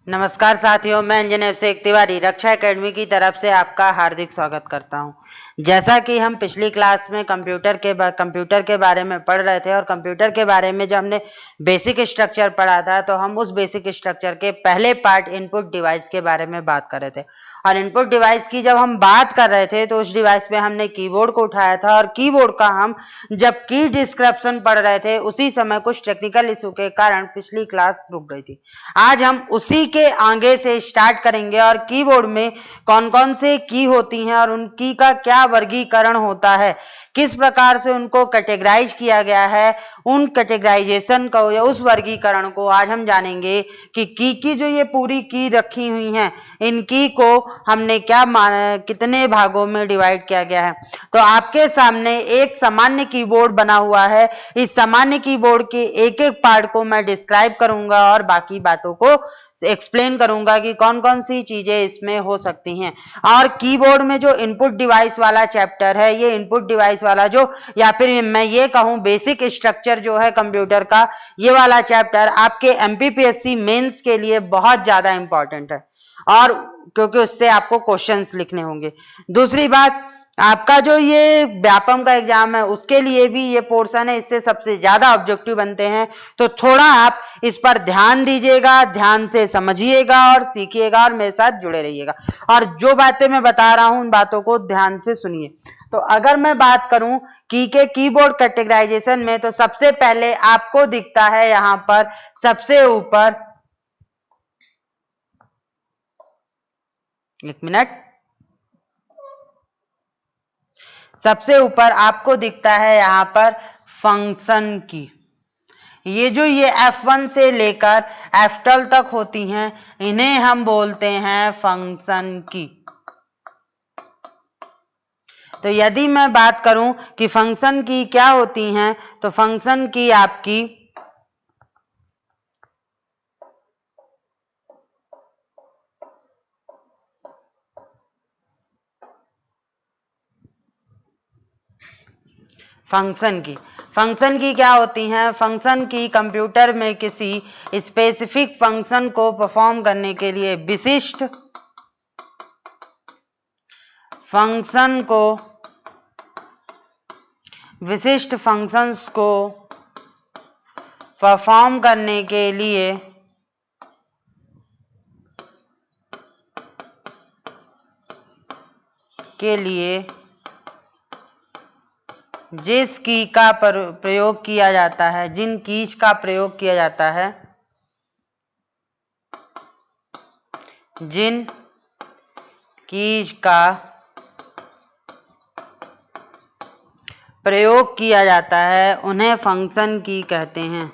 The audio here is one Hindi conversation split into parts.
नमस्कार साथियों, मैं इंजीनियर शेख तिवारी रक्षा एकेडमी की तरफ से आपका हार्दिक स्वागत करता हूं। जैसा कि हम पिछली क्लास में कंप्यूटर के बारे में पढ़ रहे थे और कंप्यूटर के बारे में जब हमने बेसिक स्ट्रक्चर पढ़ा था तो हम उस बेसिक स्ट्रक्चर के पहले पार्ट इनपुट डिवाइस के बारे में बात कर रहे थे। और इनपुट डिवाइस की जब हम बात कर रहे थे तो उस डिवाइस में हमने कीबोर्ड को उठाया था और कीबोर्ड का हम जब की डिस्क्रिप्शन पढ़ रहे थे उसी समय कुछ टेक्निकल इशू के कारण पिछली क्लास रुक गई थी। आज हम उसी के आगे से स्टार्ट करेंगे और कीबोर्ड में कौन कौन से की होती हैं और उन की का क्या वर्गीकरण होता है, किस प्रकार से उनको कैटेगराइज किया गया है, उन कैटेगराइजेशन को या उस वर्गीकरण को आज हम जानेंगे कि की जो ये पूरी की रखी हुई हैं इन की को हमने क्या कितने भागों में डिवाइड किया गया है। तो आपके सामने एक सामान्य कीबोर्ड बना हुआ है। इस सामान्य कीबोर्ड के एक एक पार्ट को मैं डिस्क्राइब करूंगा और बाकी बातों को एक्सप्लेन करूंगा कि कौन कौन सी चीजें इसमें हो सकती हैं। और कीबोर्ड में जो इनपुट डिवाइस वाला चैप्टर है, ये इनपुट डिवाइस वाला जो या फिर मैं ये कहूं बेसिक स्ट्रक्चर जो है कंप्यूटर का, ये वाला चैप्टर आपके एमपीपीएससी मेंस के लिए बहुत ज्यादा इंपॉर्टेंट है और क्योंकि उससे आपको क्वेश्चंस लिखने होंगे। दूसरी बात, आपका जो ये व्यापम का एग्जाम है उसके लिए भी ये पोर्शन है, इससे सबसे ज्यादा ऑब्जेक्टिव बनते हैं। तो थोड़ा आप इस पर ध्यान दीजिएगा, ध्यान से समझिएगा और सीखिएगा और मेरे साथ जुड़े रहिएगा और जो बातें मैं बता रहा हूं उन बातों को ध्यान से सुनिए। तो अगर मैं बात करूं की के कीबोर्ड कैटेगराइजेशन में, तो सबसे पहले आपको दिखता है यहां पर सबसे ऊपर, एक मिनट, सबसे ऊपर आपको दिखता है यहां पर फंक्शन की। ये जो ये F1 से लेकर F12 तक होती हैं इन्हें हम बोलते हैं फंक्शन की। तो यदि मैं बात करूं कि फंक्शन की क्या होती हैं, तो फंक्शन की आपकी फंक्शन की क्या होती हैं? फंक्शन की कंप्यूटर में किसी स्पेसिफिक फंक्शन को परफॉर्म करने के लिए विशिष्ट फंक्शंस को परफॉर्म करने के लिए जिस की का प्रयोग किया जाता है, जिन कीज का प्रयोग किया जाता है, जिन कीज का प्रयोग किया जाता है उन्हें फंक्शन की कहते हैं।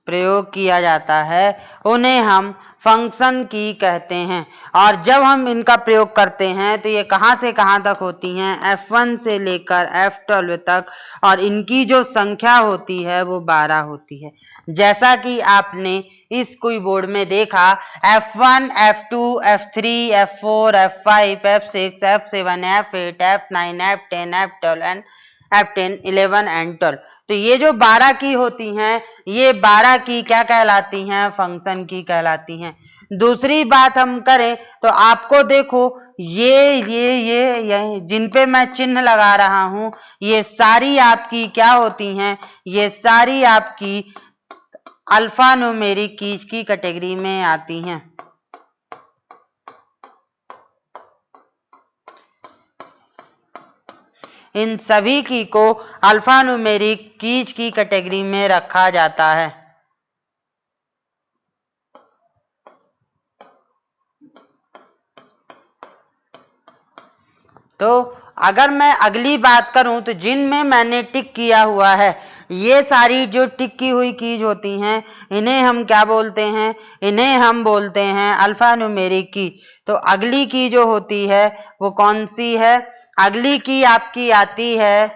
प्रयोग किया जाता है उन्हें हम फंक्शन की कहते हैं। और जब हम इनका प्रयोग करते हैं तो ये कहां से कहां तक होती हैं? F1 से लेकर F12 तक, और इनकी जो संख्या होती है वो 12 होती है। जैसा कि आपने इस कीबोर्ड में देखा, F1, F2, F3, F4, F5, F6, F7, F8, F9, F10, F12 F10, 11 and 12। तो ये जो 12 की होती हैं, ये 12 की क्या कहलाती हैं? फंक्शन की कहलाती हैं। दूसरी बात हम करें तो आपको देखो ये जिन पे मैं चिन्ह लगा रहा हूं, ये सारी आपकी क्या होती हैं? ये सारी आपकी अल्फा न्यूमेरिक कीज की कैटेगरी में आती हैं। इन सभी की को अल्फा न्यूमेरिक कीज की कैटेगरी में रखा जाता है। तो अगर मैं अगली बात करूं तो जिनमें मैंने टिक किया हुआ है, ये सारी जो टिक की हुई कीज होती हैं इन्हें हम क्या बोलते हैं? इन्हें हम बोलते हैं अल्फा न्यूमेरिक की। तो अगली की जो होती है वो कौन सी है? अगली की आपकी आती है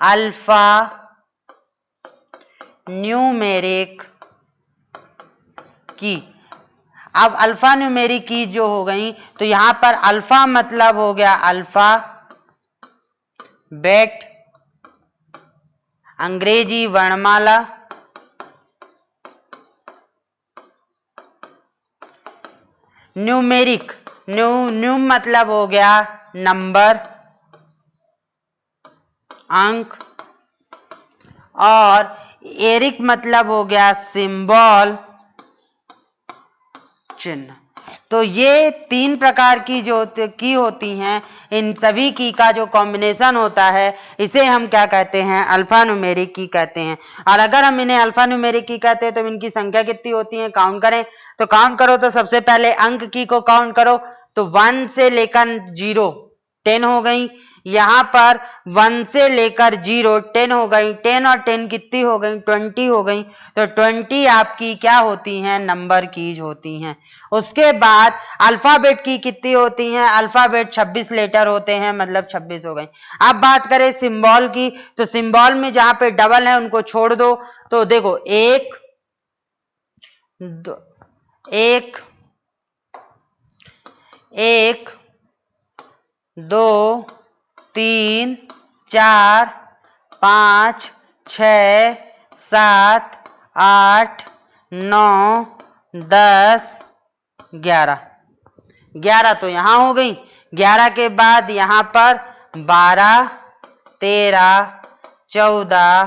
अल्फा न्यूमेरिक की। अब अल्फा न्यूमेरिक की जो हो गई, तो यहां पर अल्फा मतलब हो गया अल्फा बेट, अंग्रेजी वर्णमाला, न्यूमेरिक, न्यू मतलब हो गया नंबर, अंक, और एरिक मतलब हो गया सिंबल, चिन्ह। तो ये 3 प्रकार की जो की होती हैं, इन सभी की का जो कॉम्बिनेशन होता है इसे हम क्या कहते हैं, अल्फा न्यूमेरिक की कहते हैं। और अगर हम इन्हें अल्फा न्यूमेरिक की कहते हैं तो इनकी संख्या कितनी होती है, काउंट करें तो काउंट करो तो सबसे पहले अंक की को काउंट करो तो 1 से लेकर 0 10 हो गई, यहाँ पर 1 से लेकर 0 10 हो गई, 10 और 10 कितनी हो गई, 20 हो गई। तो 20 आपकी क्या होती हैं, नंबर कीज होती हैं। उसके बाद अल्फाबेट की कितनी होती हैं, अल्फाबेट 26 लेटर होते हैं, मतलब 26 हो गई। अब बात करें सिंबल की, तो सिंबल में जहां पे डबल है उनको छोड़ दो, तो देखो 1 2 3 4 5 6 7 8 9 10 11 तो यहां हो गई। 11 के बाद यहां पर 12 13 14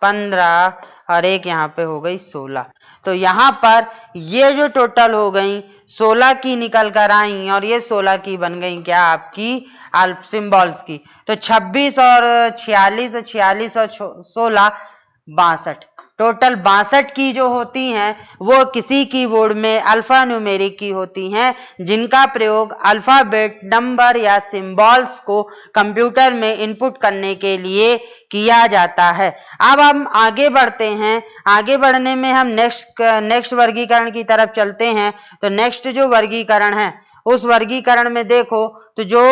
15 और एक यहाँ पे हो गई 16। तो यहाँ पर ये जो टोटल हो गई 16 की निकल कर आई और ये 16 की बन गई क्या आपकी सिंबल्स की। तो 26 और 46 और 16 62, टोटल 62 की जो होती हैं वो किसी कीबोर्ड में अल्फा न्यूमेरिक की होती हैं, जिनका प्रयोग अल्फाबेट, नंबर या सिंबल्स को कंप्यूटर में इनपुट करने के लिए किया जाता है। अब हम आगे बढ़ते हैं, आगे बढ़ने में हम नेक्स्ट वर्गीकरण की तरफ चलते हैं। तो नेक्स्ट जो वर्गीकरण है उस वर्गीकरण में देखो तो जो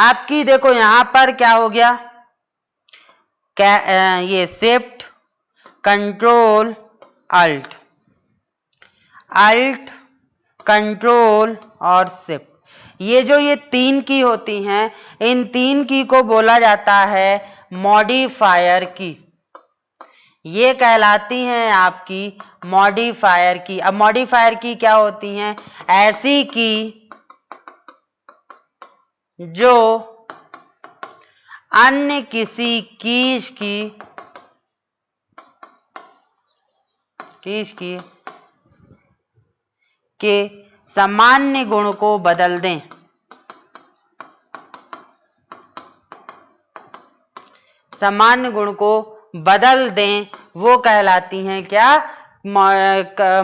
आपकी देखो यहां पर क्या हो गया, ये shift control alt, alt control और शिफ्ट, ये जो ये 3 की होती हैं, इन 3 की को बोला जाता है मॉडिफायर की। ये कहलाती हैं आपकी मॉडिफायर की। अब मॉडिफायर की क्या होती हैं, ऐसी की जो अन्य किसी कीज की के सामान्य गुण को बदल दें, सामान्य गुण को बदल दें, वो कहलाती हैं क्या,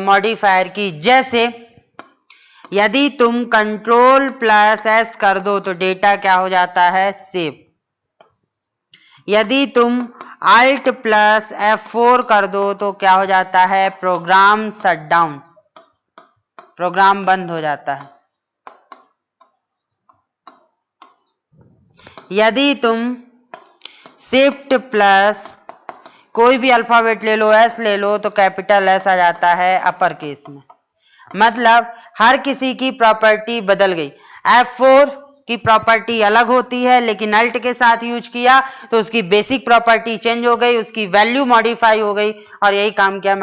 मॉडिफायर की। जैसे यदि तुम कंट्रोल प्लस एस कर दो तो डेटा क्या हो जाता है, सेव। यदि तुम अल्ट प्लस F4 कर दो तो क्या हो जाता है, प्रोग्राम शट डाउन, प्रोग्राम बंद हो जाता है। यदि तुम शिफ्ट प्लस कोई भी अल्फाबेट ले लो, एस ले लो, तो कैपिटल एस आ जाता है अपर केस में। मतलब हर किसी की प्रॉपर्टी बदल गई। F4 की प्रॉपर्टी अलग होती है, लेकिन अल्ट के साथ यूज किया तो उसकी बेसिक प्रॉपर्टी चेंज हो गई, उसकी वैल्यू मॉडिफाई हो गई और यही काम किया।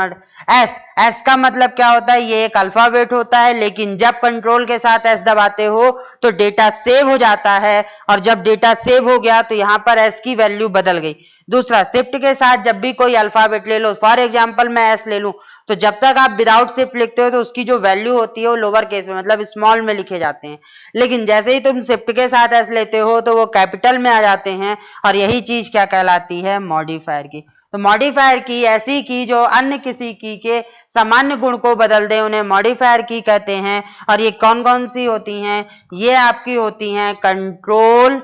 एस का मतलब क्या होता है, ये एक अल्फाबेट होता है, लेकिन जब कंट्रोल के साथ एस दबाते हो तो डेटा सेव हो जाता है, और जब डेटा सेव हो गया तो यहाँ पर एस की वैल्यू बदल गई। दूसरा, शिफ्ट के साथ जब भी कोई अल्फाबेट ले लो, फॉर एग्जांपल मैं एस ले लूं, तो जब तक आप विदाउट शिफ्ट लिखते हो तो उसकी जो वैल्यू होती है वो लोअर केस में, मतलब स्मॉल में लिखे जाते हैं, लेकिन जैसे ही तुम शिफ्ट के साथ एस लेते हो तो वो कैपिटल में आ जाते हैं, और यही चीज क्या कहलाती है, मॉडिफायर की। तो मॉडिफायर की ऐसी की जो अन्य किसी की के सामान्य गुण को बदल दे, उन्हें मॉडिफायर की कहते हैं। और ये कौन कौन सी होती हैं, ये आपकी होती हैं कंट्रोल,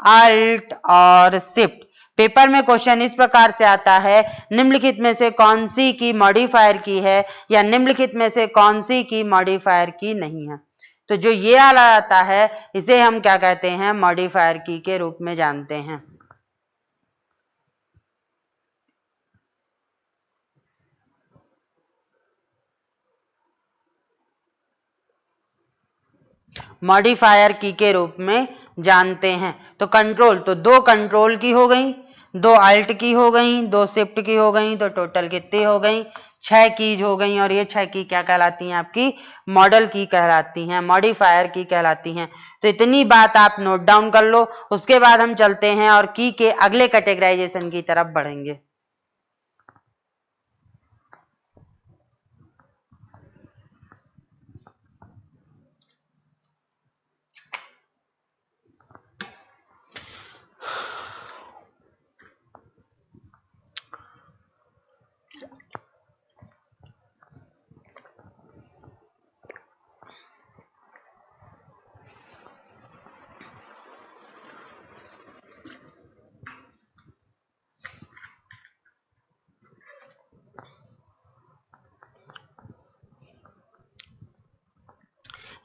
अल्ट और शिफ्ट। पेपर में क्वेश्चन इस प्रकार से आता है, निम्नलिखित में से कौन सी की मॉडिफायर की है, या निम्नलिखित में से कौन सी की मॉडिफायर की नहीं है। तो जो ये वाला आता है इसे हम क्या कहते हैं, मॉडिफायर की के रूप में जानते हैं। मॉडिफायर की के रूप में जानते हैं। तो कंट्रोल, तो 2 कंट्रोल की हो गई, 2 अल्ट की हो गई, 2 शिफ्ट की हो गई, तो टोटल कितनी हो गई, 6 कीज हो गई और ये 6 की क्या कहलाती हैं? आपकी मॉडल की कहलाती हैं, मॉडिफायर की कहलाती हैं। तो इतनी बात आप नोट डाउन कर लो। उसके बाद हम चलते हैं और की के अगले कैटेगराइजेशन की तरफ बढ़ेंगे।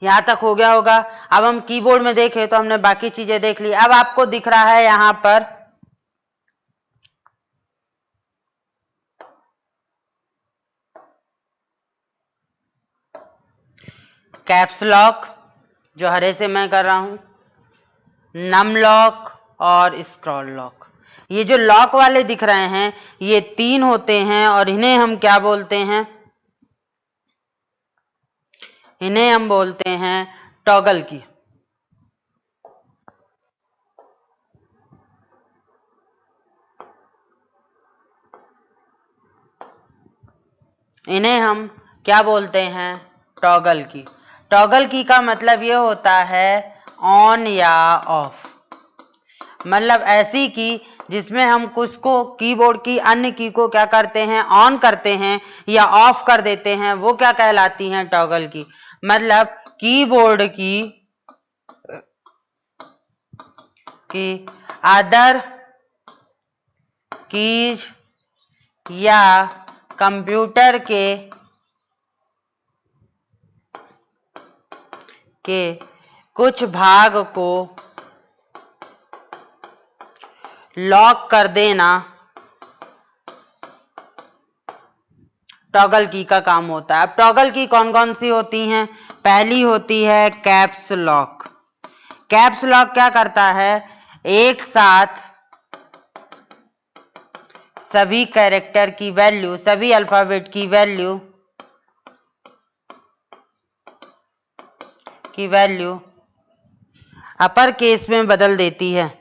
यहां तक हो गया होगा। अब हम कीबोर्ड में देखें तो हमने बाकी चीजें देख ली। अब आपको दिख रहा है यहां पर कैप्स लॉक, जो हरे से मैं कर रहा हूं, नम लॉक और स्क्रॉल लॉक। ये जो लॉक वाले दिख रहे हैं ये 3 होते हैं और इन्हें हम क्या बोलते हैं? इन्हें हम बोलते हैं टॉगल की। इन्हें हम क्या बोलते हैं? टॉगल की। टॉगल की का मतलब ये होता है ऑन या ऑफ, मतलब ऐसी की जिसमें हम कुछ को कीबोर्ड की अन्य की को क्या करते हैं? ऑन करते हैं या ऑफ कर देते हैं, वो क्या कहलाती हैं? टॉगल की। मतलब कीबोर्ड की अदर कीज या कंप्यूटर के कुछ भाग को लॉक कर देना टॉगल की का काम होता है। अब टॉगल की कौन कौन सी होती हैं? पहली होती है कैप्स लॉक। कैप्स लॉक क्या करता है? एक साथ सभी कैरेक्टर की वैल्यू, सभी अल्फाबेट की वैल्यू अपर केस में बदल देती है।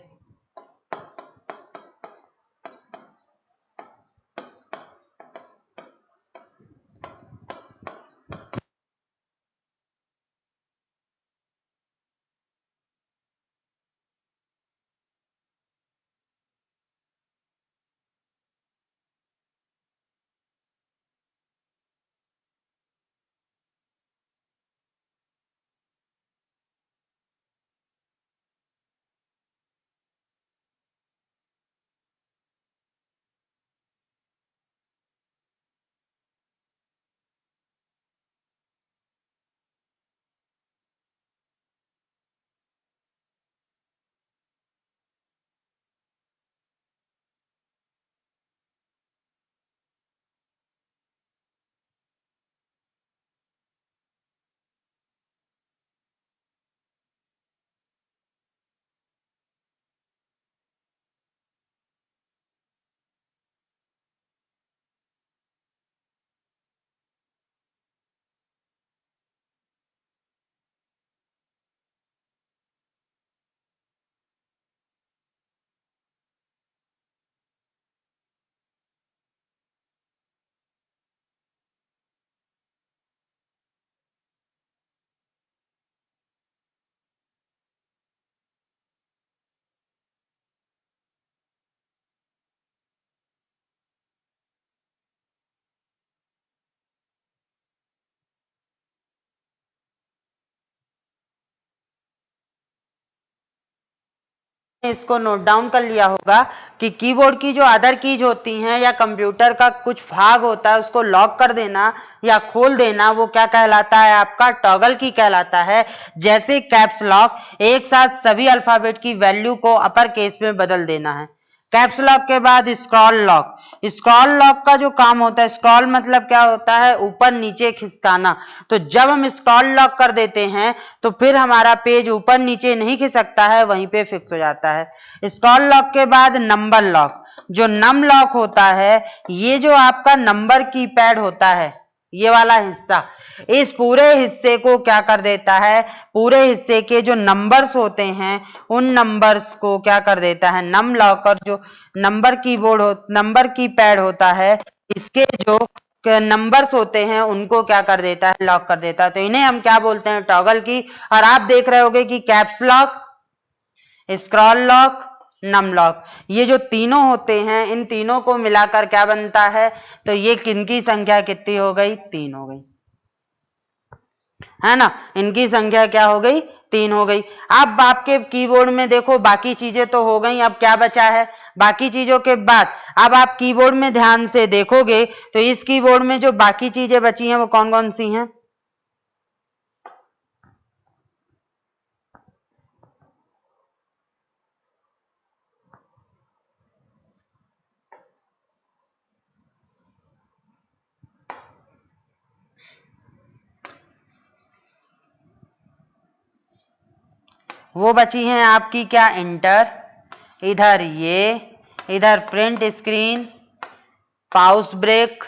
इसको नोट डाउन कर लिया होगा कि कीबोर्ड की जो अदर कीज होती हैं या कंप्यूटर का कुछ भाग होता है उसको लॉक कर देना या खोल देना, वो क्या कहलाता है? आपका टॉगल की कहलाता है। जैसे कैप्स लॉक, एक साथ सभी अल्फाबेट की वैल्यू को अपर केस में बदल देना है। कैप्स लॉक के बाद स्क्रॉल लॉक। स्क्रॉल लॉक का जो काम होता है, स्क्रॉल मतलब क्या होता है? ऊपर नीचे खिसकाना। तो जब हम स्क्रॉल लॉक कर देते हैं तो फिर हमारा पेज ऊपर नीचे नहीं खिसकता है, वहीं पे फिक्स हो जाता है। स्क्रॉल लॉक के बाद नंबर लॉक। जो नम लॉक होता है, ये जो आपका नंबर कीपैड होता है, ये वाला हिस्सा, इस पूरे हिस्से को क्या कर देता है, पूरे हिस्से के जो नंबर्स होते हैं उन नंबर्स को क्या कर देता है, नम लॉक। और जो नंबर नंबर कीपैड होता है, इसके जो नंबर्स होते हैं उनको क्या कर देता है, लॉक कर देता है। तो इन्हें हम क्या बोलते हैं, टॉगल की। और आप देख रहे होगे कि caps lock, scroll lock, num lock, ये जो तीनों होते हैं, इन तीनों को मिलाकर क्या बनता है, तो ये किनकी संख्या कितनी हो गई, 3 हो गई, है ना। इनकी संख्या क्या हो गई, 3 हो गई। अब आपके कीबोर्ड में देखो बाकी चीजें तो हो गई, अब क्या बचा है, बाकी चीजों के बाद अब आप कीबोर्ड में ध्यान से देखोगे तो इस कीबोर्ड में जो बाकी चीजें बची हैं वो कौन कौन सी हैं। वो बची हैं आपकी क्या, इंटर, इधर ये, इधर प्रिंट स्क्रीन, पाउस ब्रेक,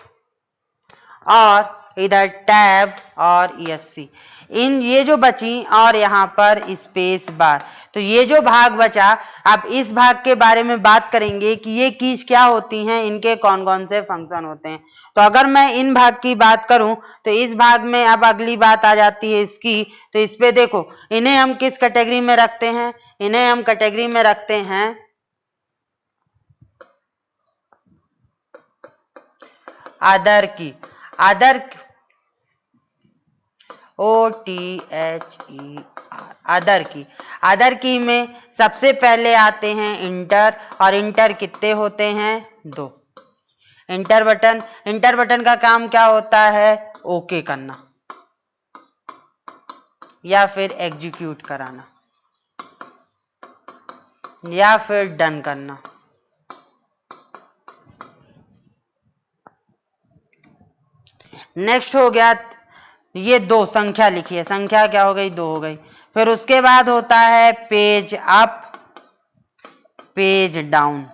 और इधर टैब और ESC, इन ये जो बची, और यहाँ पर स्पेस बार। तो ये जो भाग बचा, अब इस भाग के बारे में बात करेंगे कि ये कीज क्या होती हैं, इनके कौन कौन से फंक्शन होते हैं। तो अगर मैं इन भाग की बात करूं तो इस भाग में अब अगली बात आ जाती है इसकी। तो इस पे देखो, इन्हें हम किस कैटेगरी में रखते हैं, इन्हें हम कैटेगरी में रखते हैं अदर की। अदर, OTHER, अदर की। अदर की में सबसे पहले आते हैं इंटर, और इंटर कितने होते हैं, 2। इंटर बटन, इंटर बटन का काम क्या होता है, ओके करना या फिर एग्जीक्यूट कराना या फिर डन करना। नेक्स्ट हो गया, ये 2 संख्या लिखी है, संख्या क्या हो गई, 2 हो गई। फिर उसके बाद होता है पेज अप, पेज डाउन।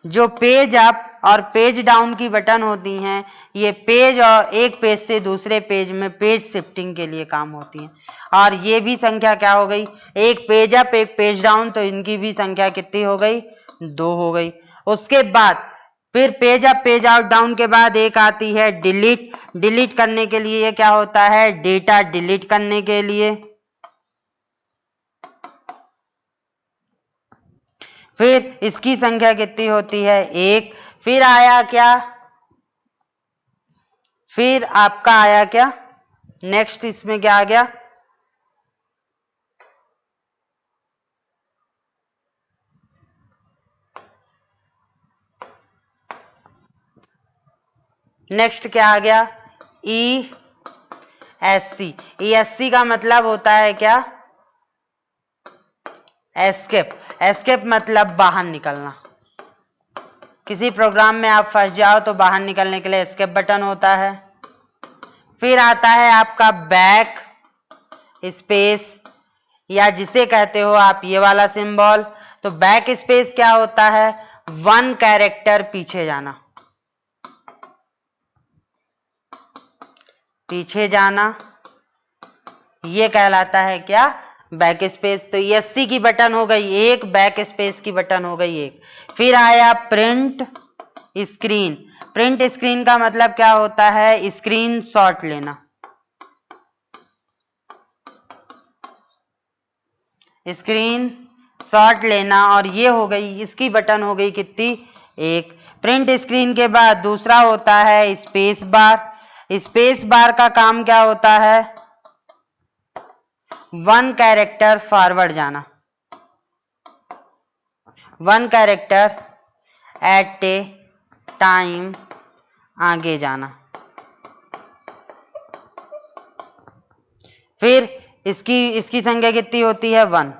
जो पेज अप और पेज डाउन की बटन होती हैं, ये पेज और एक पेज से दूसरे पेज में पेज शिफ्टिंग के लिए काम होती हैं। और ये भी संख्या क्या हो गई, एक पेज अप एक पेज डाउन, तो इनकी भी संख्या कितनी हो गई, 2 हो गई। उसके बाद फिर page up page out down के बाद एक आती है डिलीट। डिलीट करने के लिए ये क्या होता है, डेटा डिलीट करने के लिए। फिर इसकी संख्या कितनी होती है, 1। फिर आया क्या, फिर आपका आया क्या, नेक्स्ट इसमें क्या आ गया, नेक्स्ट क्या आ गया, ESC। ESC का मतलब होता है क्या, एस्केप। एस्केप मतलब बाहर निकलना। किसी प्रोग्राम में आप फंस जाओ तो बाहर निकलने के लिए एस्केप बटन होता है। फिर आता है आपका बैक स्पेस, या जिसे कहते हो आप ये वाला सिंबल। तो बैक स्पेस क्या होता है, 1 कैरेक्टर पीछे जाना, पीछे जाना, ये कहलाता है क्या, बैक स्पेस। तो ESC की बटन हो गई 1, बैक स्पेस की बटन हो गई 1। फिर आया प्रिंट स्क्रीन। प्रिंट स्क्रीन का मतलब क्या होता है, स्क्रीन शॉट लेना, स्क्रीन शॉट लेना, और ये हो गई, इसकी बटन हो गई कितनी, 1। प्रिंट स्क्रीन के बाद दूसरा होता है स्पेस बार। स्पेस बार का काम क्या होता है, 1 कैरेक्टर फॉरवर्ड जाना, 1 कैरेक्टर एट ए टाइम आगे जाना। फिर इसकी संख्या कितनी होती है, 1।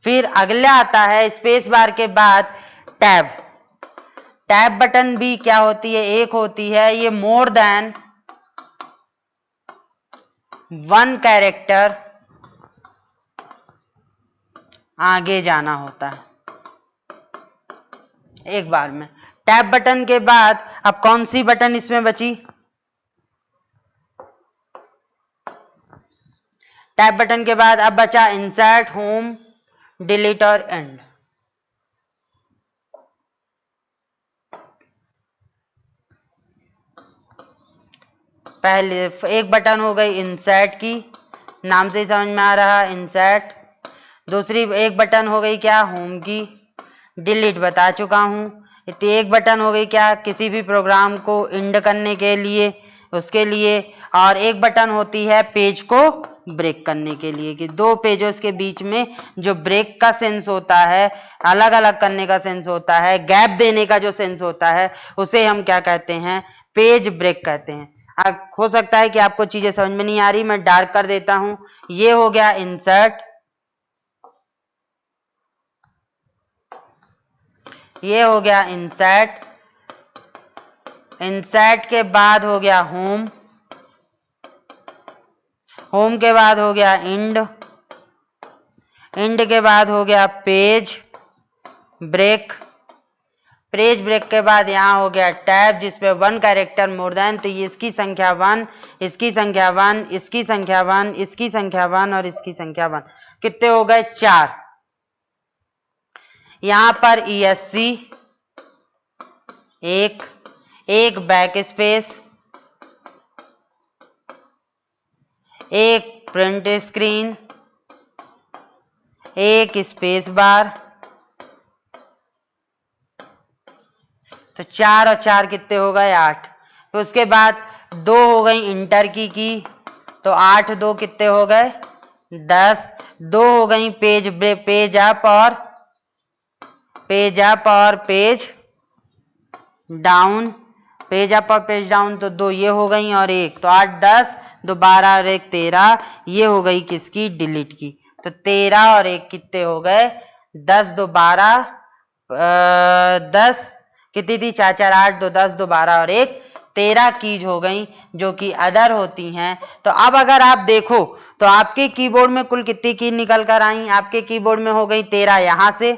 फिर अगला आता है स्पेस बार के बाद टैब। टैब बटन भी क्या होती है, 1 होती है। ये मोर देन 1 कैरेक्टर आगे जाना होता है एक बार में। टैब बटन के बाद अब कौन सी बटन इसमें बची? टैब बटन के बाद अब बचा इंसर्ट, होम, डिलीट और एंड। पहले एक बटन हो गई इंसर्ट की, नाम से ही समझ में आ रहा, इंसर्ट। दूसरी एक बटन हो गई क्या? होम की। डिलीट बता चुका हूं। एक बटन हो गई क्या? किसी भी प्रोग्राम को एंड करने के लिए, उसके लिए। और एक बटन होती है पेज को ब्रेक करने के लिए, कि दो पेजों के बीच में जो ब्रेक का सेंस होता है, अलग अलग करने का सेंस होता है, गैप देने का जो सेंस होता है, उसे हम क्या कहते हैं? पेज ब्रेक कहते हैं। अब हो सकता है कि आपको चीजें समझ में नहीं आ रही, मैं डार्क कर देता हूं। ये हो गया इंसर्ट, ये हो गया इंसर्ट। इंसर्ट के बाद हो गया होम, होम के बाद हो गया एंड, एंड के बाद हो गया पेज ब्रेक, पेज ब्रेक के बाद यहाँ हो गया टैब जिसपे 1 कैरेक्टर मोर देन, तो ये इसकी संख्या 1, इसकी संख्या 1, इसकी संख्या 1, इसकी संख्या 1 और इसकी संख्या 1। कितने हो गए? 4। यहां पर ESC, एक बैक स्पेस, एक प्रिंट स्क्रीन, एक स्पेस बार। तो 4 और 4 कितने हो गए? 8। तो उसके बाद 2 हो गई इंटर की, तो 8 2 कितने हो गए? 10। 2 हो गई पेज अप और पेज डाउन, पेज अप और पेज डाउन, तो 2 ये हो गई और 1, तो 8 10, 2 12 और 1 13। ये हो गई किसकी? डिलीट की। तो 13 और 1 कितने हो गए? 10 2 12, 10 कितनी थी? 4 4 8, 2 10, 2 12 और 1 13 कीज हो गई जो कि अदर होती हैं। तो अब अगर आप देखो तो आपके कीबोर्ड में कुल कितनी की निकल कर आई? आपके कीबोर्ड में हो गई 13 यहां से,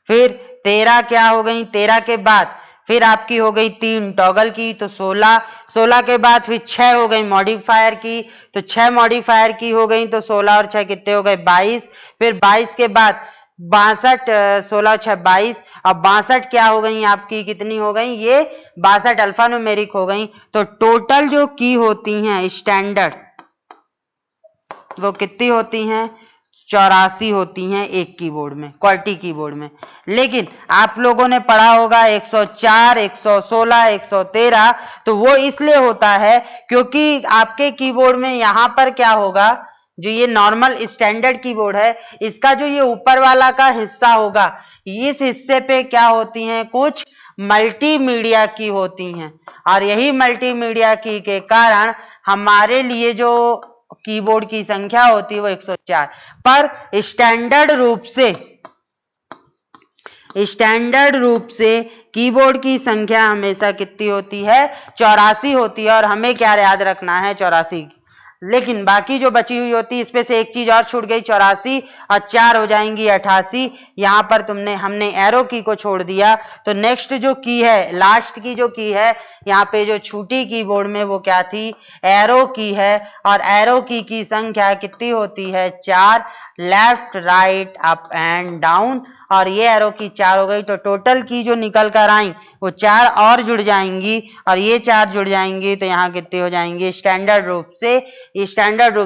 फिर 13 क्या हो गई? 13 के बाद फिर आपकी हो गई 3 टॉगल की, तो 16। 16 के बाद फिर 6 हो गई मॉडिफायर की, तो 6 मॉडिफायर की हो गई, तो 16 और 6 कितने हो गए? 22। फिर 22 के बाद 62, 16 6 22, अब 62 क्या हो गई आपकी? कितनी हो गई? ये 62 अल्फा न्यूमेरिक हो गई। तो टोटल जो की होती हैं स्टैंडर्ड, वो कितनी होती हैं? 84 होती हैं एक कीबोर्ड में, क्वालिटी कीबोर्ड में। लेकिन आप लोगों ने पढ़ा होगा 104, 116, 113, तो वो इसलिए होता है क्योंकि आपके कीबोर्ड में यहां पर क्या होगा, जो ये नॉर्मल स्टैंडर्ड कीबोर्ड है, इसका जो ये ऊपर वाला का हिस्सा होगा, इस हिस्से पे क्या होती हैं? कुछ मल्टीमीडिया की होती हैं, और यही मल्टीमीडिया की के कारण हमारे लिए जो कीबोर्ड की संख्या होती है वो 104, पर स्टैंडर्ड रूप से कीबोर्ड की संख्या हमेशा कितनी होती है? 84 होती है, और हमें क्या याद रखना है? 84। लेकिन बाकी जो बची हुई होती है, इसमें से एक चीज और छूट गई, 84 और 4 हो जाएंगी 88। यहां पर हमने एरो की को छोड़ दिया, तो नेक्स्ट जो की है, लास्ट की जो की है यहाँ पे जो छूटी कीबोर्ड में, वो क्या थी? एरो की है, और एरो की संख्या कितनी होती है? 4, left right up and down, और ये एरो की 4 हो गई। तो टोटल की जो निकल कर आई वो 4 और जुड़ जाएंगी, और ये 4 जुड़ जाएंगी, तो यहाँ कितनी हो जाएंगी? स्टैंडर्ड रूप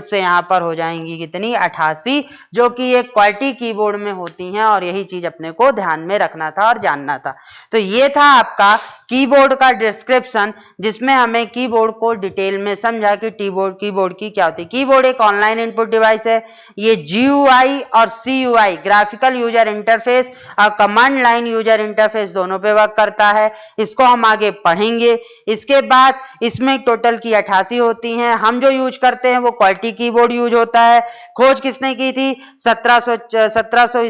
से यहाँ पर हो जाएंगी कितनी? 88, जो कि एक क्वालिटी कीबोर्ड में होती हैं, और यही चीज अपने को ध्यान में रखना था और जानना था। तो ये था आपका कीबोर्ड का डिस्क्रिप्शन, जिसमें हमें कीबोर्ड को डिटेल में समझा कि कीबोर्ड की क्या होती है। कीबोर्ड एक ऑनलाइन इनपुट डिवाइस है। ये GUI और CUI, ग्राफिकल यूजर इंटरफेस और कमांड लाइन यूजर इंटरफेस, दोनों पे वर्क करता है। इसको हम आगे पढ़ेंगे। इसके बाद इसमें टोटल की 88 होती हैं। हम जो यूज करते हैं वो क्वालिटी कीबोर्ड यूज होता है। खोज किसने की थी? 1700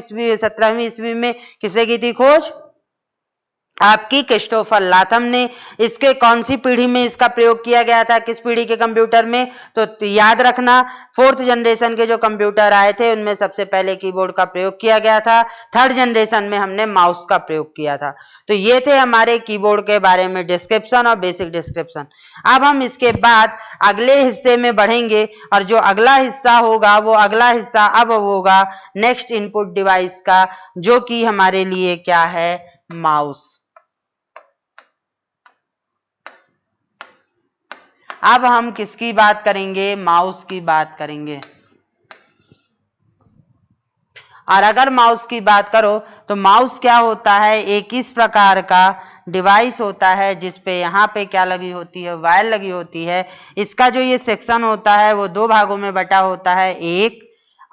ईस्वी में किसने की थी खोज? आपकी क्रिस्टोफर लाथम ने इसके कौन सी पीढ़ी में इसका प्रयोग किया गया था, किस पीढ़ी के कंप्यूटर में? तो याद रखना 4th जनरेशन के जो कंप्यूटर आए थे उनमें सबसे पहले कीबोर्ड का प्रयोग किया गया था। 3rd जनरेशन में हमने माउस का प्रयोग किया था। तो ये थे हमारे कीबोर्ड के बारे में डिस्क्रिप्शन और बेसिक डिस्क्रिप्शन। अब हम इसके बाद अगले हिस्से में बढ़ेंगे और जो अगला हिस्सा होगा वो अगला हिस्सा अब होगा नेक्स्ट इनपुट डिवाइस का, जो कि हमारे लिए क्या है? माउस। अब हम किसकी बात करेंगे? माउस की बात करेंगे। और अगर माउस की बात करो तो माउस क्या होता है? एक इस प्रकार का डिवाइस होता है जिसपे यहाँ पे क्या लगी होती है? वायर लगी होती है। इसका जो ये सेक्शन होता है वो 2 भागों में बटा होता है, 1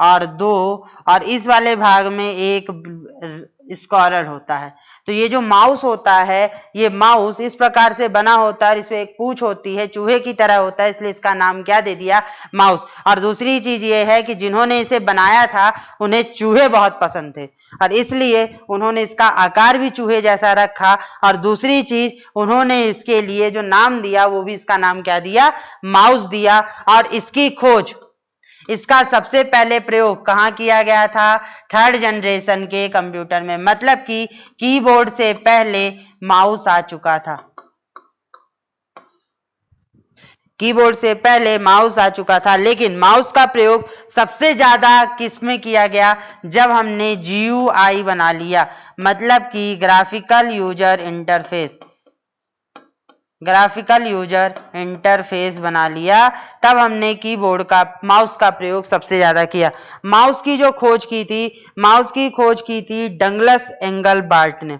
और 2, और इस वाले भाग में एक स्क्वायर होता है। तो ये जो माउस होता है, ये माउस इस प्रकार से बना होता है, इसमें एक पूंछ होती है, चूहे की तरह होता है, इसलिए इसका नाम क्या दे दिया? माउस। और दूसरी चीज ये है कि जिन्होंने इसे बनाया था उन्हें चूहे बहुत पसंद थे और इसलिए उन्होंने इसका आकार भी चूहे जैसा रखा। और दूसरी चीज, उन्होंने इसके लिए जो नाम दिया वो भी इसका नाम क्या दिया? माउस दिया। और इसकी खोज, इसका सबसे पहले प्रयोग कहाँ किया गया था? 3rd जनरेशन के कंप्यूटर में। मतलब कि कीबोर्ड से पहले माउस आ चुका था। कीबोर्ड से पहले माउस आ चुका था, लेकिन माउस का प्रयोग सबसे ज्यादा किस में किया गया? जब हमने GUI बना लिया, मतलब कि ग्राफिकल यूजर इंटरफेस बना लिया, तब हमने कीबोर्ड का, माउस का प्रयोग सबसे ज्यादा किया। माउस की जो खोज की थी, माउस की खोज की थी डगलस एंगलबार्ट ने।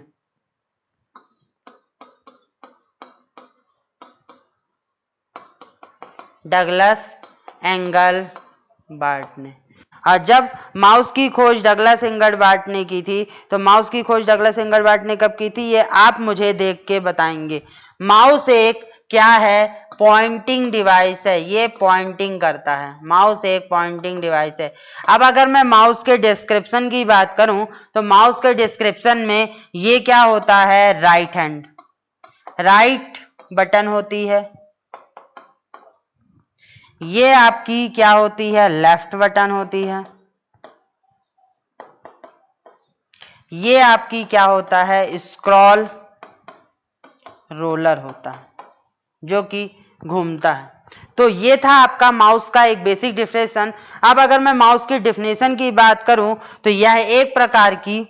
डगलस एंगलबार्ट ने। और जब माउस की खोज डगलस एंगलबार्ट ने की थी, तो माउस की खोज डगलस एंगलबार्ट ने कब की थी ये आप मुझे देख के बताएंगे। माउस एक क्या है? पॉइंटिंग डिवाइस है। ये पॉइंटिंग करता है। माउस एक पॉइंटिंग डिवाइस है। अब अगर मैं माउस के डिस्क्रिप्शन की बात करूं तो माउस के डिस्क्रिप्शन में ये क्या होता है? राइट हैंड, राइट बटन होती है। ये आपकी क्या होती है? लेफ्ट बटन होती है। ये आपकी क्या होता है? स्क्रॉल रोलर होता है, जो कि घूमता है। तो ये था आपका माउस का एक बेसिक डिफिनेशन। अब अगर मैं माउस की डिफिनेशन की बात करूं तो यह एक प्रकार की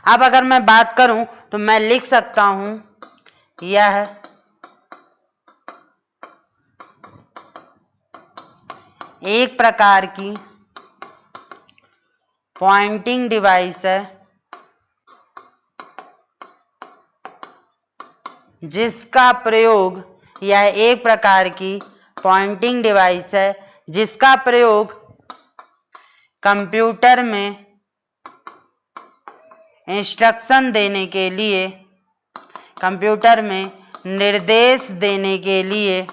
अब अगर मैं बात करूं तो मैं लिख सकता हूं, यह एक प्रकार की पॉइंटिंग डिवाइस है जिसका प्रयोग, यह एक प्रकार की पॉइंटिंग डिवाइस है जिसका प्रयोग कंप्यूटर में इंस्ट्रक्शन देने के लिए, कंप्यूटर में निर्देश देने के लिए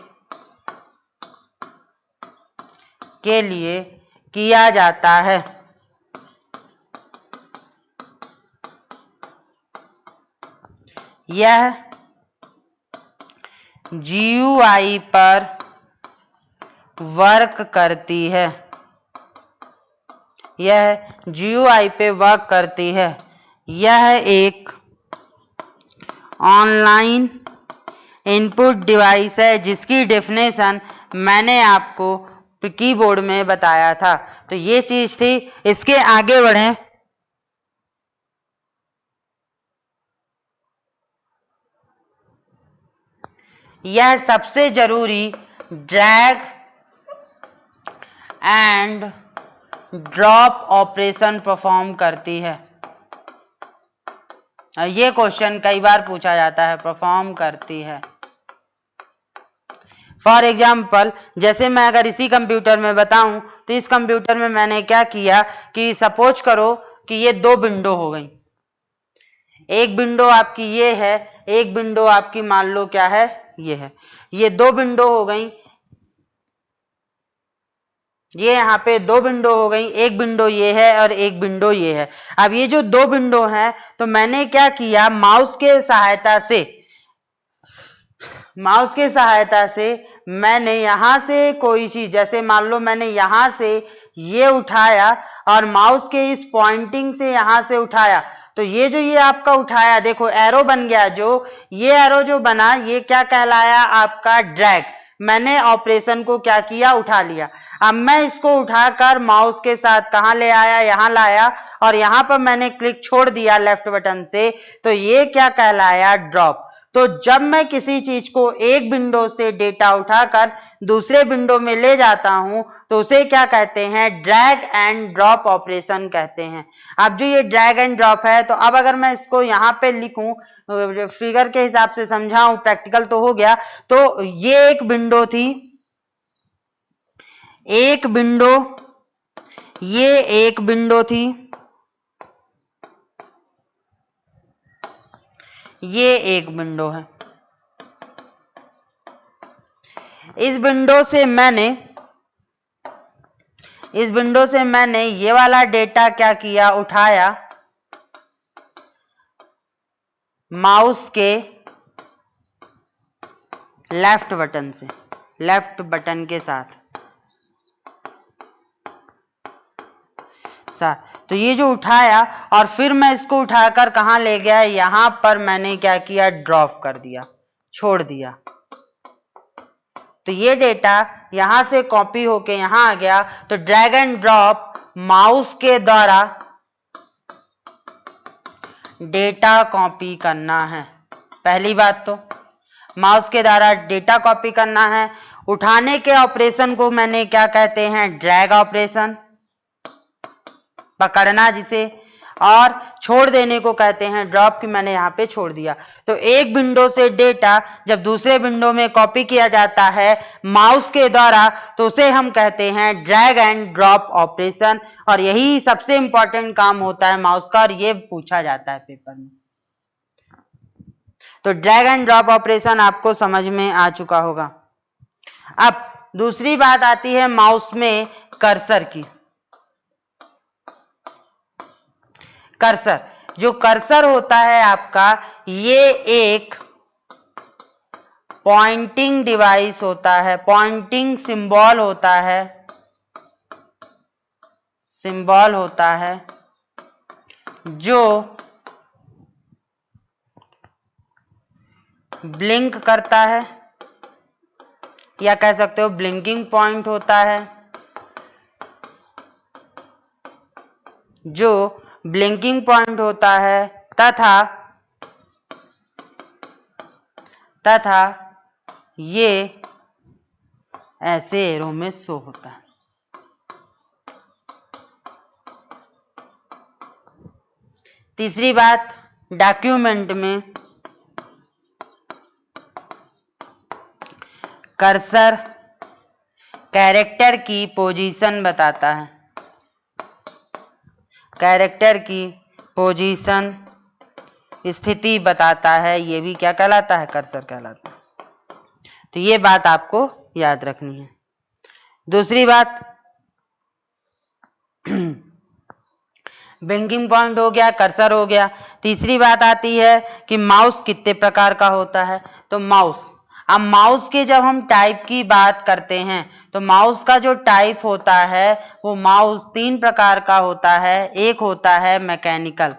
किया जाता है। यह GUI पर वर्क करती है। यह GUI पे वर्क करती है। यह एक ऑनलाइन इनपुट डिवाइस है जिसकी डेफिनेशन मैंने आपको कीबोर्ड में बताया था। तो ये चीज थी। इसके आगे बढ़ें। यह सबसे जरूरी drag and drop operation perform करती है। ये क्वेश्चन कई बार पूछा जाता है, परफॉर्म करती है। फॉर एग्जाम्पल, जैसे मैं अगर इसी कंप्यूटर में बताऊं तो इस कंप्यूटर में मैंने क्या किया कि सपोज करो कि ये 2 विंडो हो गई। एक विंडो आपकी ये है, एक विंडो आपकी मान लो क्या है? ये है। ये 2 विंडो हो गई, ये यहाँ पे 2 विंडो हो गई, एक विंडो ये है और एक विंडो ये है। अब ये जो 2 विंडो हैं, तो मैंने क्या किया, माउस के सहायता से मैंने यहां से कोई चीज, जैसे मान लो मैंने यहां से ये उठाया और माउस के इस पॉइंटिंग से यहां से उठाया, तो ये जो ये आपका उठाया, देखो एरो बन गया, जो ये एरो जो बना, ये क्या कहलाया आपका ड्रैग। मैंने ऑपरेशन को क्या किया, उठा लिया। अब मैं इसको उठाकर माउस के साथ कहां ले आया, यहां लाया, और यहां पर मैंने क्लिक छोड़ दिया लेफ्ट बटन से, तो ये क्या कहलाया, ड्रॉप। तो जब मैं किसी चीज को एक विंडो से डेटा उठाकर दूसरे विंडो में ले जाता हूं, तो उसे क्या कहते हैं, ड्रैग एंड ड्रॉप ऑपरेशन कहते हैं। अब जो ये ड्रैग एंड ड्रॉप है, तो अब अगर मैं इसको यहां पे लिखूं, फिगर के हिसाब से समझाऊं, प्रैक्टिकल तो हो गया, तो ये एक विंडो थी, एक विंडो, ये एक विंडो थी, ये एक विंडो है। इस विंडो से मैंने ये वाला डेटा क्या किया, उठाया माउस के लेफ्ट बटन के साथ। तो ये जो उठाया और फिर मैं इसको उठाकर कहां ले गया, यहां पर मैंने क्या किया, ड्रॉप कर दिया, छोड़ दिया। तो ये डेटा यहां से कॉपी होके यहां आ गया। तो ड्रैग एंड ड्रॉप माउस के द्वारा डेटा कॉपी करना है। पहली बात तो माउस के द्वारा डेटा कॉपी करना है। उठाने के ऑपरेशन को मैंने क्या कहते हैं, ड्रैग ऑपरेशन, पकड़ना जिसे, और छोड़ देने को कहते हैं ड्रॉप, की मैंने यहां पे छोड़ दिया। तो एक विंडो से डेटा जब दूसरे विंडो में कॉपी किया जाता है माउस के द्वारा, तो उसे हम कहते हैं ड्रैग एंड ड्रॉप ऑपरेशन। और यही सबसे इंपॉर्टेंट काम होता है माउस का, और ये पूछा जाता है पेपर में। तो ड्रैग एंड ड्रॉप ऑपरेशन आपको समझ में आ चुका होगा। अब दूसरी बात आती है माउस में कर्सर की। कर्सर, जो कर्सर होता है आपका, ये एक पॉइंटिंग डिवाइस होता है, पॉइंटिंग सिंबल होता है, जो ब्लिंक करता है, या कह सकते हो ब्लिंकिंग पॉइंट होता है, जो ब्लिंकिंग पॉइंट होता है, तथा ये ऐसे एरो में शो होता है। तीसरी बात, डॉक्यूमेंट में कर्सर कैरेक्टर की पोजीशन बताता है, कैरेक्टर की पोजीशन, स्थिति बताता है, ये भी क्या कहलाता है, कर्सर कहलाता है। तो ये बात आपको याद रखनी है। दूसरी बात, ब्लिंकिंग पॉइंट हो गया, कर्सर हो गया। तीसरी बात आती है कि माउस कितने प्रकार का होता है। तो अब माउस के जब हम टाइप की बात करते हैं, तो माउस का जो टाइप होता है वो माउस 3 प्रकार का होता है। एक होता है मैकेनिकल।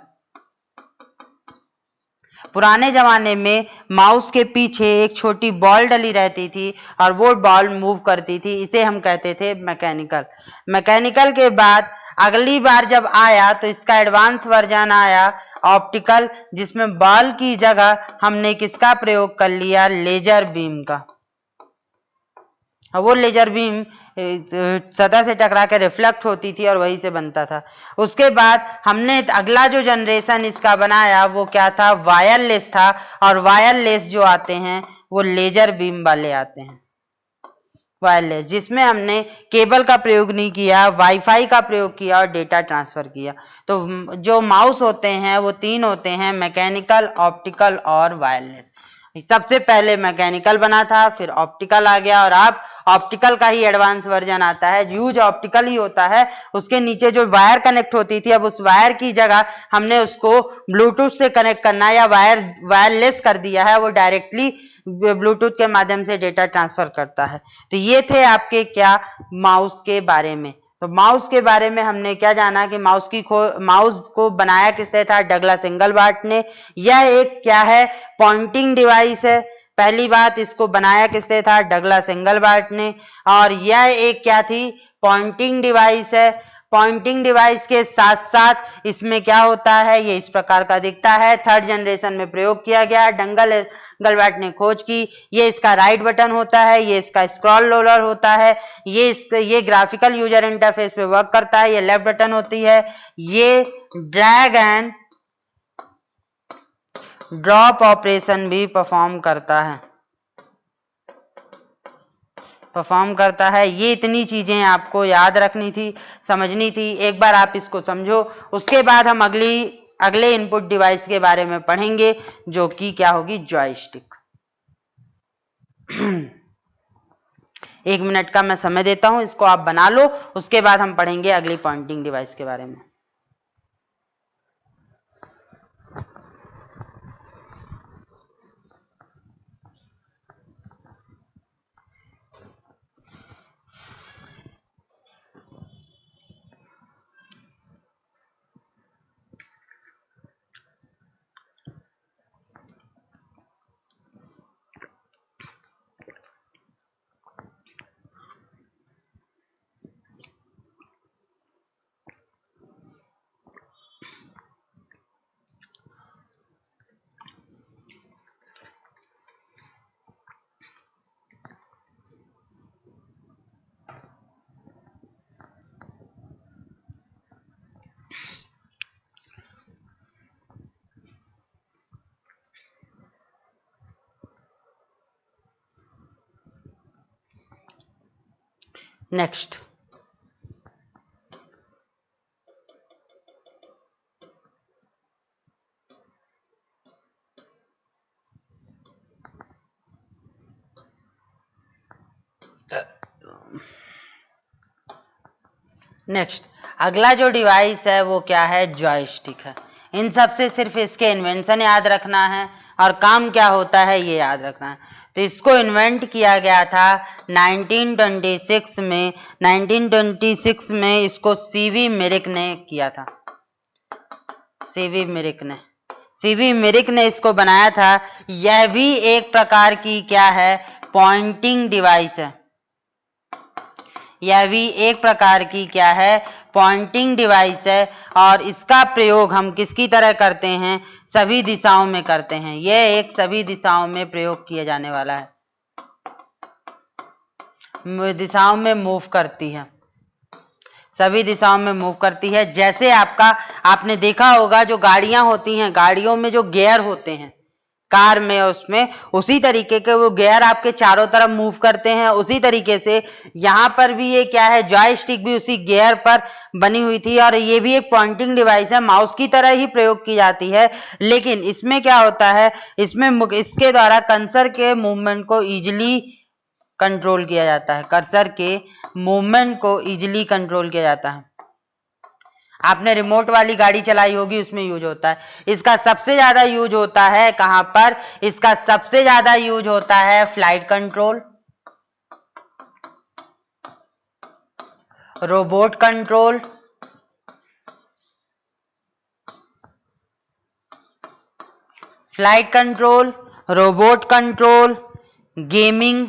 पुराने जमाने में माउस के पीछे एक छोटी बॉल डली रहती थी और वो बॉल मूव करती थी, इसे हम कहते थे मैकेनिकल। मैकेनिकल के बाद अगली बार जब आया तो इसका एडवांस वर्जन आया ऑप्टिकल, जिसमें बॉल की जगह हमने किसका प्रयोग कर लिया, लेजर बीम का। वो लेजर बीम सतह से टकरा के रिफ्लेक्ट होती थी और वही से बनता था। उसके बाद हमने अगला जो जनरेशन इसका बनाया वो क्या था, वायरलेस था। और वायरलेस जो आते हैं वो लेजर बीम वाले आते हैं, वायरलेस, जिसमें हमने केबल का प्रयोग नहीं किया, वाईफाई का प्रयोग किया और डेटा ट्रांसफर किया। तो जो माउस होते हैं वो 3 होते हैं, मैकेनिकल, ऑप्टिकल और वायरलेस। सबसे पहले मैकेनिकल बना था, फिर ऑप्टिकल आ गया और अब ऑप्टिकल का ही एडवांस वर्जन आता है, यूज ऑप्टिकल ही होता है। उसके नीचे जो वायर कनेक्ट होती थी, अब उस वायर की जगह हमने उसको ब्लूटूथ से कनेक्ट करना या वायरलेस कर दिया है, वो डायरेक्टली ब्लूटूथ के माध्यम से डेटा ट्रांसफर करता है। तो ये थे आपके क्या माउस के बारे में। तो माउस के बारे में हमने क्या जाना कि माउस को बनाया किसने था, डगलस एंगलबार्ट ने। यह एक क्या है, पॉइंटिंग डिवाइस है। पहली बात, इसको बनाया किसने था, डगलस एंगलबार्ट ने। और यह एक क्या थी, पॉइंटिंग डिवाइस है। पॉइंटिंग डिवाइस के साथ साथ इसमें क्या होता है, ये इस प्रकार का दिखता है। थर्ड जनरेशन में प्रयोग किया गया, एंगलबार्ट ने खोज की। ये इसका राइट बटन होता है, ये इसका स्क्रॉल रोलर होता है, ये ग्राफिकल यूजर इंटरफेस पे वर्क करता है। ये लेफ्ट बटन होती है, ये ड्रैग एंड ड्रॉप ऑपरेशन भी परफॉर्म करता है। ये इतनी चीजें आपको याद रखनी थी, समझनी थी। एक बार आप इसको समझो, उसके बाद हम अगले इनपुट डिवाइस के बारे में पढ़ेंगे, जो कि क्या होगी, जॉयस्टिक। 1 मिनट का मैं समय देता हूं, इसको आप बना लो, उसके बाद हम पढ़ेंगे अगली पॉइंटिंग डिवाइस के बारे में। नेक्स्ट, अगला जो डिवाइस है वो क्या है, जॉयस्टिक है। इन सब से सिर्फ इसके इन्वेंशन याद रखना है और काम क्या होता है ये याद रखना है। तो इसको इन्वेंट किया गया था 1926 में। 1926 में इसको सीवी मिरिक ने किया था। सीवी मिरिक ने इसको बनाया था। यह भी एक प्रकार की क्या है, पॉइंटिंग डिवाइस है। यह भी एक प्रकार की क्या है, पॉइंटिंग डिवाइस है। और इसका प्रयोग हम किसकी तरह करते हैं, सभी दिशाओं में करते हैं। यह एक सभी दिशाओं में प्रयोग किया जाने वाला है, दिशाओं में मूव करती है, सभी दिशाओं में मूव करती है। जैसे आपने देखा होगा जो गाड़ियां होती हैं, गाड़ियों में जो गियर होते हैं, कार में उसमें उसी तरीके के वो गियर आपके चारों तरफ मूव करते हैं। उसी तरीके से यहाँ पर भी ये क्या है, जॉयस्टिक भी उसी गियर पर बनी हुई थी। और ये भी एक पॉइंटिंग डिवाइस है, माउस की तरह ही प्रयोग की जाती है। लेकिन इसमें क्या होता है, इसके द्वारा कर्सर के मूवमेंट को इजिली कंट्रोल किया जाता है। कर्सर के मूवमेंट को इजिली कंट्रोल किया जाता है। आपने रिमोट वाली गाड़ी चलाई होगी, उसमें यूज होता है। इसका सबसे ज्यादा यूज होता है कहां पर, इसका सबसे ज्यादा यूज होता है flight control, robot control, flight control, robot control, gaming,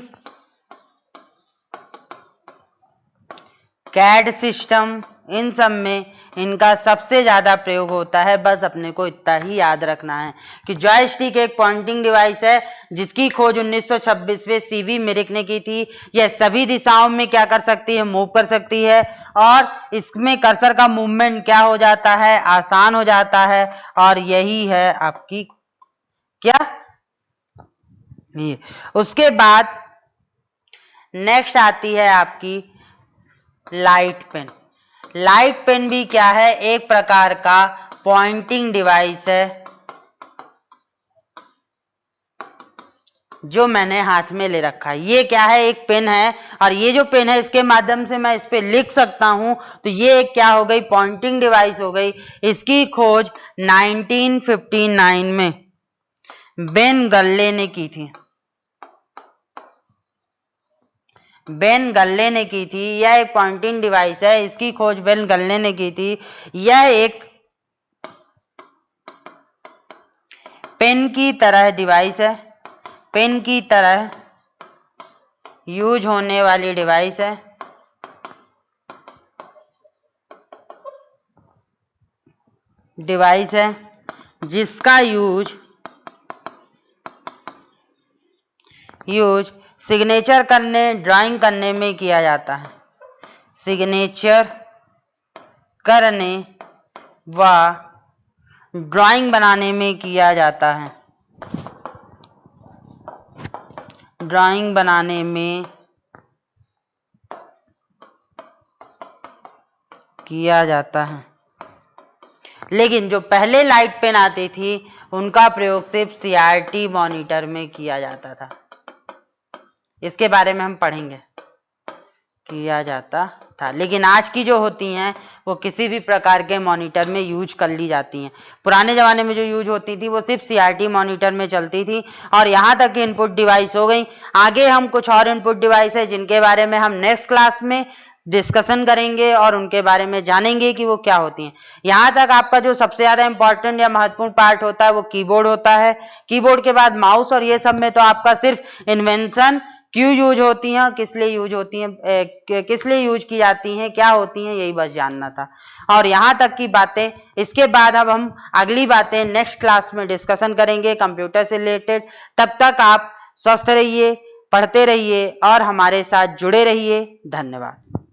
CAD system, इन सब में इनका सबसे ज्यादा प्रयोग होता है। बस अपने को इतना ही याद रखना है कि जॉयस्टिक एक पॉइंटिंग डिवाइस है जिसकी खोज 1926 में सीवी मिरिक ने की थी। यह सभी दिशाओं में क्या कर सकती है, मूव कर सकती है। और इसमें कर्सर का मूवमेंट क्या हो जाता है, आसान हो जाता है। और यही है आपकी क्या, ये उसके बाद नेक्स्ट आती है आपकी लाइट पेन। लाइट पेन भी क्या है, एक प्रकार का पॉइंटिंग डिवाइस है। जो मैंने हाथ में ले रखा है। ये क्या है? एक पेन है, और ये जो पेन है इसके माध्यम से मैं इस पे लिख सकता हूं। तो ये एक क्या हो गई? पॉइंटिंग डिवाइस हो गई। इसकी खोज 1959 में बेन गल्ले ने की थी। बेन गल्ले ने की थी। यह एक पॉइंटिंग डिवाइस है, इसकी खोज बेन गल्ले ने की थी। यह एक पेन की तरह डिवाइस है, पेन की तरह यूज होने वाली डिवाइस है। डिवाइस है जिसका यूज सिग्नेचर करने, ड्राइंग करने में किया जाता है। सिग्नेचर करने व ड्राइंग बनाने में किया जाता है। ड्राइंग बनाने में किया जाता है। लेकिन जो पहले लाइट पेन आती थी उनका प्रयोग सिर्फ सीआरटी मॉनिटर में किया जाता था। इसके बारे में हम पढ़ेंगे। किया जाता था, लेकिन आज की जो होती हैं वो किसी भी प्रकार के मॉनिटर में यूज कर ली जाती हैं। पुराने ज़माने में जो यूज होती थी वो सिर्फ सीआरटी मॉनिटर में चलती थी, और यहाँ तक कि इनपुट डिवाइस हो गई। आगे हम कुछ और इनपुट डिवाइस है जिनके बारे में हम नेक्स्ट क्लास में डिस्कशन करेंगे और उनके बारे में जानेंगे कि वो क्या होती हैं। यहाँ तक आपका जो सबसे ज़्यादा इंपॉर्टेंट या महत्वपूर्ण पार्ट होता है वो कीबोर्ड होता है। कीबोर्ड के बाद माउस, और ये सब में तो आपका सिर्फ इन्वेंशन क्यों यूज होती हैं, किस लिए यूज होती हैं, किस लिए यूज की जाती हैं, क्या होती हैं, यही बस जानना था। और यहाँ तक की बातें, इसके बाद अब हम अगली बातें नेक्स्ट क्लास में डिस्कशन करेंगे कंप्यूटर से रिलेटेड। तब तक आप स्वस्थ रहिए, पढ़ते रहिए और हमारे साथ जुड़े रहिए। धन्यवाद।